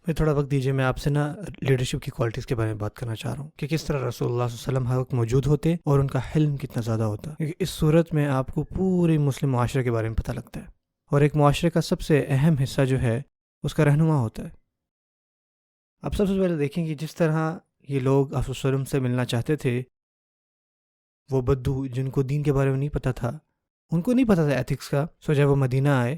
میں تھوڑا وقت دیجیے، میں آپ سے لیڈرشپ کی کوالٹیز کے بارے میں بات کرنا چاہ رہا ہوں کہ کس طرح رسول اللہ صلی اللہ علیہ وسلم ہر وقت موجود ہوتے اور ان کا حلم کتنا زیادہ ہوتا، کیونکہ اس صورت میں آپ کو پوری مسلم معاشرے کے بارے میں پتہ لگتا ہے، اور ایک معاشرے کا سب سے اہم حصہ جو ہے اس کا رہنما ہوتا ہے۔ اب سب سے پہلے دیکھیں کہ جس طرح یہ لوگ آپ صلی اللہ علیہ وسلم سے ملنا چاہتے تھے، وہ بدو جن کو دین کے بارے میں نہیں پتہ تھا، ان کو نہیں پتہ تھا ایتھکس کا، سو جب وہ مدینہ آئے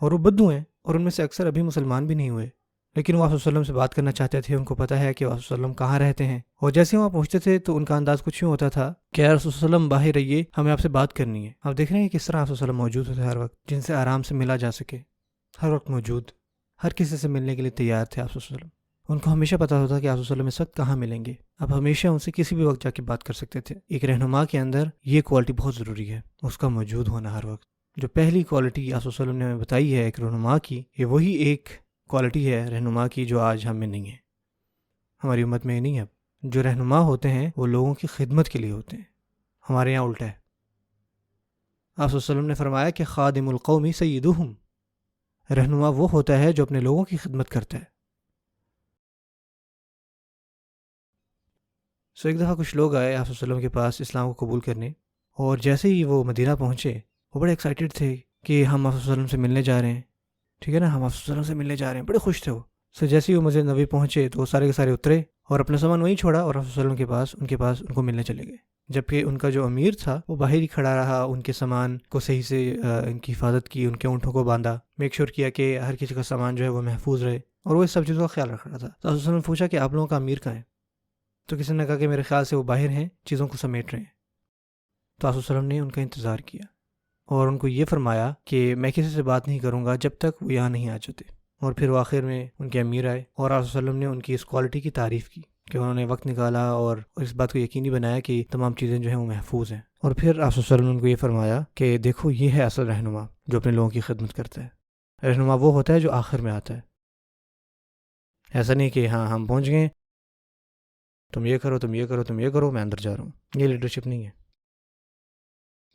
اور وہ بدو ہیں اور ان میں سے اکثر ابھی مسلمان بھی نہیں ہوئے، لیکن وہ آپ صلی اللہ علیہ وسلم سے بات کرنا چاہتے تھے، ان کو پتہ ہے کہ وہ آپ صلی اللہ علیہ وسلم کہاں رہتے ہیں، اور جیسے وہاں پہنچتے تھے تو ان کا انداز کچھ یوں ہوتا تھا کہ یا رسول اللہ علیہ وسلم باہر رہیے، ہمیں آپ سے بات کرنی ہے۔ آپ دیکھ رہے ہیں کہ کس طرح آپ صلی اللہ علیہ وسلم موجود ہوتے ہر وقت، جن سے آرام سے ملا جا سکے، ہر وقت موجود، ہر کسی سے ملنے کے لیے تیار تھے آپ صلی اللہ علیہ وسلم۔ ان کو ہمیشہ پتہ ہوتا کہ آپ صلی اللہ علیہ وسلم اس وقت کہاں ملیں گے، اب ہمیشہ ان سے کسی بھی وقت جا کے بات کر سکتے تھے۔ ایک رہنما کے اندر یہ کوالٹی بہت ضروری ہے، اس کا موجود ہونا ہر وقت۔ جو پہلی کوالٹی آپ صلی اللہ علیہ وسلم نے ہمیں بتائی ہے ایک رہنما کی، یہ وہی ایک کوالٹی ہے رہنما کی جو آج ہم میں نہیں ہے، ہماری امت میں نہیں ہے۔ جو رہنما ہوتے ہیں وہ لوگوں کی خدمت کے لیے ہوتے ہیں، ہمارے یہاں الٹا ہے۔ آپ صلی اللہ علیہ وسلم نے فرمایا کہ خادم القوم سیدہم، رہنما وہ ہوتا ہے جو اپنے لوگوں کی خدمت کرتا ہے۔ ایک دفعہ کچھ لوگ آئے آپ صلی اللہ علیہ وسلم کے پاس اسلام کو قبول کرنے، اور جیسے ہی وہ مدینہ پہنچے وہ بڑے ایکسائٹیڈ تھے کہ ہم آپ صلی اللہ علیہ وسلم سے ملنے جا رہے ہیں، ٹھیک ہے نا، ہم آپ صلی اللہ علیہ وسلم سے ملنے جا رہے ہیں، بڑے خوش تھے وہ۔ جیسے ہی وہ مسجد نبوی پہنچے تو وہ سارے کے سارے اترے اور اپنا سامان وہیں چھوڑا اور آپ صلی اللہ علیہ وسلم کے پاس ان کو ملنے چلے گئے، جبکہ ان کا جو امیر تھا وہ باہر ہی کھڑا رہا، ان کے سامان کو صحیح سے ان کی حفاظت کی، ان کے اونٹوں کو باندھا، میک شور کیا کہ ہر کسی کا سامان جو ہے وہ محفوظ رہے، اور وہ اس سب چیزوں کا خیال رکھ رہا تھا۔ تو آپ صلی اللہ علیہ وسلم نے پوچھا کہ آپ لوگوں کا امیر کہاں ہے؟ تو کسی نے کہا کہ میرے خیال سے وہ باہر ہیں، چیزوں کو سمیٹ رہے ہیں۔ تو آپ صلی اللہ علیہ وسلم نے ان کا انتظار کیا اور ان کو یہ فرمایا کہ میں کسی سے بات نہیں کروں گا جب تک وہ یہاں نہیں آ جاتے، اور پھر وہ آخر میں ان کے امیر آئے، اور آپ صلی اللہ علیہ وسلم نے ان کی اس کوالٹی کی تعریف کی کہ انہوں نے وقت نکالا اور اس بات کو یقینی بنایا کہ تمام چیزیں جو ہیں وہ محفوظ ہیں، اور پھر آپ صلی اللہ علیہ وسلم نے ان کو یہ فرمایا کہ دیکھو یہ ہے اصل رہنما جو اپنے لوگوں کی خدمت کرتا ہے۔ رہنما وہ ہوتا ہے جو آخر میں آتا ہے، ایسا نہیں کہ ہاں ہم پہنچ گئے، تم یہ کرو تم یہ کرو تم یہ کرو، میں اندر جا رہا ہوں، یہ لیڈرشپ نہیں ہے۔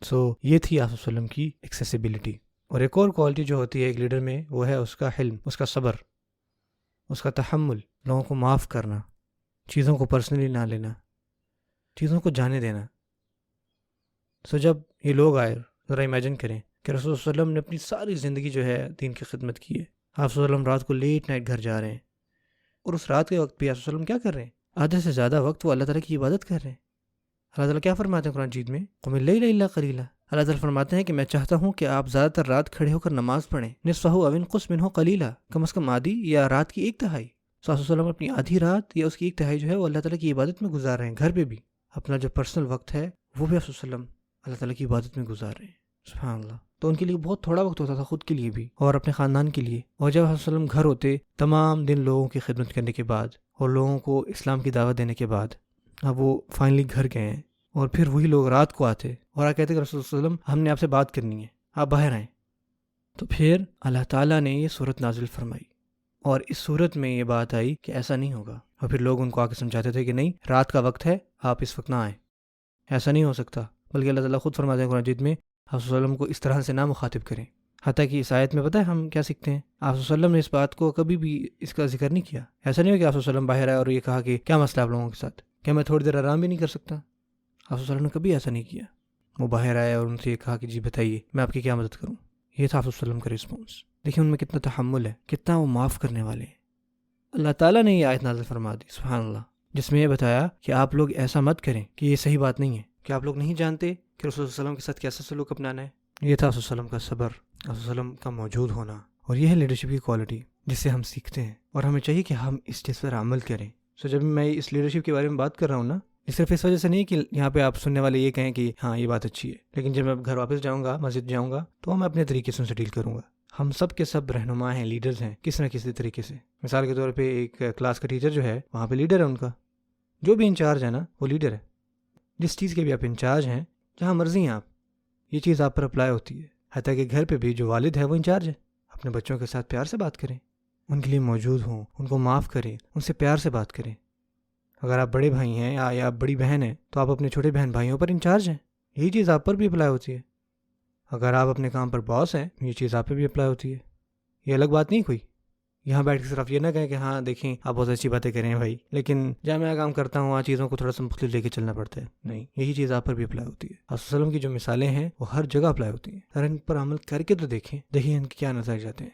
یہ تھی آپ صلی اللہ علیہ وسلم کی ایکسیسیبلٹی۔ اور ایک اور کوالٹی جو ہوتی ہے ایک لیڈر میں، وہ ہے اس کا حلم، اس کا صبر، اس کا تحمل، لوگوں کو معاف کرنا، چیزوں کو پرسنلی نہ لینا، چیزوں کو جانے دینا۔ جب یہ لوگ آئے، ذرا امیجن کریں کہ رسول اللہ صلی اللہ علیہ وسلم نے اپنی ساری زندگی جو ہے دین کی خدمت کی ہے، آپ صلی اللہ علیہ وسلم رات کو لیٹ نائٹ گھر جا رہے ہیں، اور اس رات کے وقت بھی آپ صلی اللہ علیہ وسلم کیا کر رہے ہیں؟ آدھے سے زیادہ وقت وہ اللہ تعالیٰ کی عبادت کر رہے ہیں۔ اللہ تعالیٰ کیا فرماتے ہیں قرآن مجید میں؟ قم اللیل الا قلیلا، اللہ تعالیٰ فرماتے ہیں کہ میں چاہتا ہوں کہ آپ زیادہ تر رات کھڑے ہو کر نماز پڑھیں، نصفہ او انقص منہ قلیلا، کم از کم آدھی یا رات کی ایک تہائی۔ صلی اللہ علیہ وسلم اپنی آدھی رات یا اس کی ایک تہائی جو ہے وہ اللہ تعالیٰ کی عبادت میں گزار رہے ہیں، گھر پہ بھی اپنا جو پرسنل وقت ہے وہ بھی آپ صلی اللہ علیہ وسلم اللہ تعالیٰ کی عبادت میں گزار رہے ہیں۔ سبحان اللہ۔ تو ان کے لیے بہت تھوڑا وقت ہوتا تھا خود کے لیے بھی اور اپنے خاندان کے لیے، اور جب آپ صلی اللہ علیہ وسلم گھر ہوتے تمام دن لوگوں کی خدمت کرنے کے بعد اور لوگوں کو اسلام کی دعوت دینے کے بعد، اب وہ فائنلی گھر گئے ہیں، اور پھر وہی لوگ رات کو آتے اور کہتے کہ رسول اللہ صلی اللہ علیہ وسلم ہم نے آپ سے بات کرنی ہے، آپ باہر آئیں۔ تو پھر اللہ تعالیٰ نے یہ صورت نازل فرمائی، اور اس صورت میں یہ بات آئی کہ ایسا نہیں ہوگا، اور پھر لوگ ان کو آ کے سمجھاتے تھے کہ نہیں، رات کا وقت ہے، آپ اس وقت نہ آئیں، ایسا نہیں ہو سکتا، بلکہ اللہ تعالیٰ خود فرماتے ہیں قرآن مجید میں آپ صلی اللہ علیہ وسلم کو اس طرح سے نہ مخاطب کریں۔ حتیٰ کہ اس آیت میں پتہ ہے ہم کیا سیکھتے ہیں؟ آپ صلی اللہ علیہ وسلم نے اس بات کو کبھی بھی اس کا ذکر نہیں کیا۔ ایسا نہیں ہو کہ آپ صلی اللہ علیہ وسلم باہر آئے اور یہ کہا کہ کیا مسئلہ آپ لوگوں کے ساتھ، کیا میں تھوڑی دیر آرام بھی نہیں کر سکتا؟ آپ صلی اللہ علیہ وسلم نے کبھی ایسا نہیں کیا۔ وہ باہر آئے اور ان سے یہ کہا کہ جی بتائیے میں آپ کی کیا مدد کروں۔ یہ تھا آپ صلی اللہ علیہ وسلم کا رسپانس۔ دیکھیں ان میں کتنا تحمل ہے، کتنا وہ معاف کرنے والے ہیں۔ اللہ تعالیٰ نے یہ آیت نازل فرما دی، سبحان اللہ، جس میں یہ بتایا کہ آپ لوگ ایسا مت کریں، کہ یہ صحیح بات نہیں ہے، کہ آپ لوگ نہیں جانتے کہ رسول اللہ صلی اللہ علیہ وسلم کے ساتھ کیسا سلوک اپنانا ہے۔ یہ تھا رسول اللہ علیہ وسلم کا صبر، رسول اللہ علیہ وسلم کا موجود ہونا، اور یہ ہے لیڈرشپ کی کوالٹی جس سے ہم سیکھتے ہیں، اور ہمیں چاہیے کہ ہم اس چیز پر عمل کریں۔ جب میں اس لیڈرشپ کے بارے میں بات کر رہا ہوں نا، صرف اس وجہ سے نہیں کہ یہاں پہ آپ سننے والے یہ کہیں کہ ہاں یہ بات اچھی ہے، لیکن جب میں گھر واپس جاؤں گا، مسجد جاؤں گا، تو میں اپنے طریقے سے ان سے ڈیل کروں گا۔ ہم سب کے سب رہنما ہیں، لیڈرز ہیں، کس نہ کسی طریقے سے۔ مثال کے طور پہ ایک کلاس کا ٹیچر جو ہے وہاں پہ لیڈر ہے، ان کا جو بھی انچارج ہے نا وہ لیڈر ہے۔ جس چیز کے بھی آپ انچارج ہیں، جہاں مرضی ہیں آپ، یہ چیز آپ پر اپلائی ہوتی ہے۔ حتیٰ کہ گھر پہ بھی جو والد ہے وہ انچارج ہے، اپنے بچوں کے ساتھ پیار سے بات کریں، ان کے لیے موجود ہوں، ان کو معاف کریں، ان سے پیار سے بات کریں۔ اگر آپ بڑے بھائی ہیں یا آپ بڑی بہن ہیں تو آپ اپنے چھوٹے بہن بھائیوں پر انچارج ہیں، یہی چیز آپ پر بھی اپلائی ہوتی ہے۔ اگر آپ اپنے کام پر باس ہیں، یہ چیز آپ پہ بھی اپلائی ہوتی ہے۔ یہ الگ بات نہیں کوئی، یہاں بیٹھ کے صرف یہ نہ کہیں کہ ہاں دیکھیں آپ بہت اچھی باتیں کریں بھائی، لیکن جہاں میں کام کرتا ہوں وہاں چیزوں کو تھوڑا سا مختلف لے کے چلنا پڑتا ہے. نہیں، یہی چیز آپ پر بھی اپلائی ہوتی ہے. آپ وسلم کی جو مثالیں ہیں وہ ہر جگہ اپلائی ہوتی ہیں. سر ان پر عمل کر کے تو دیکھیں ان کے کیا نتائج آتے ہیں.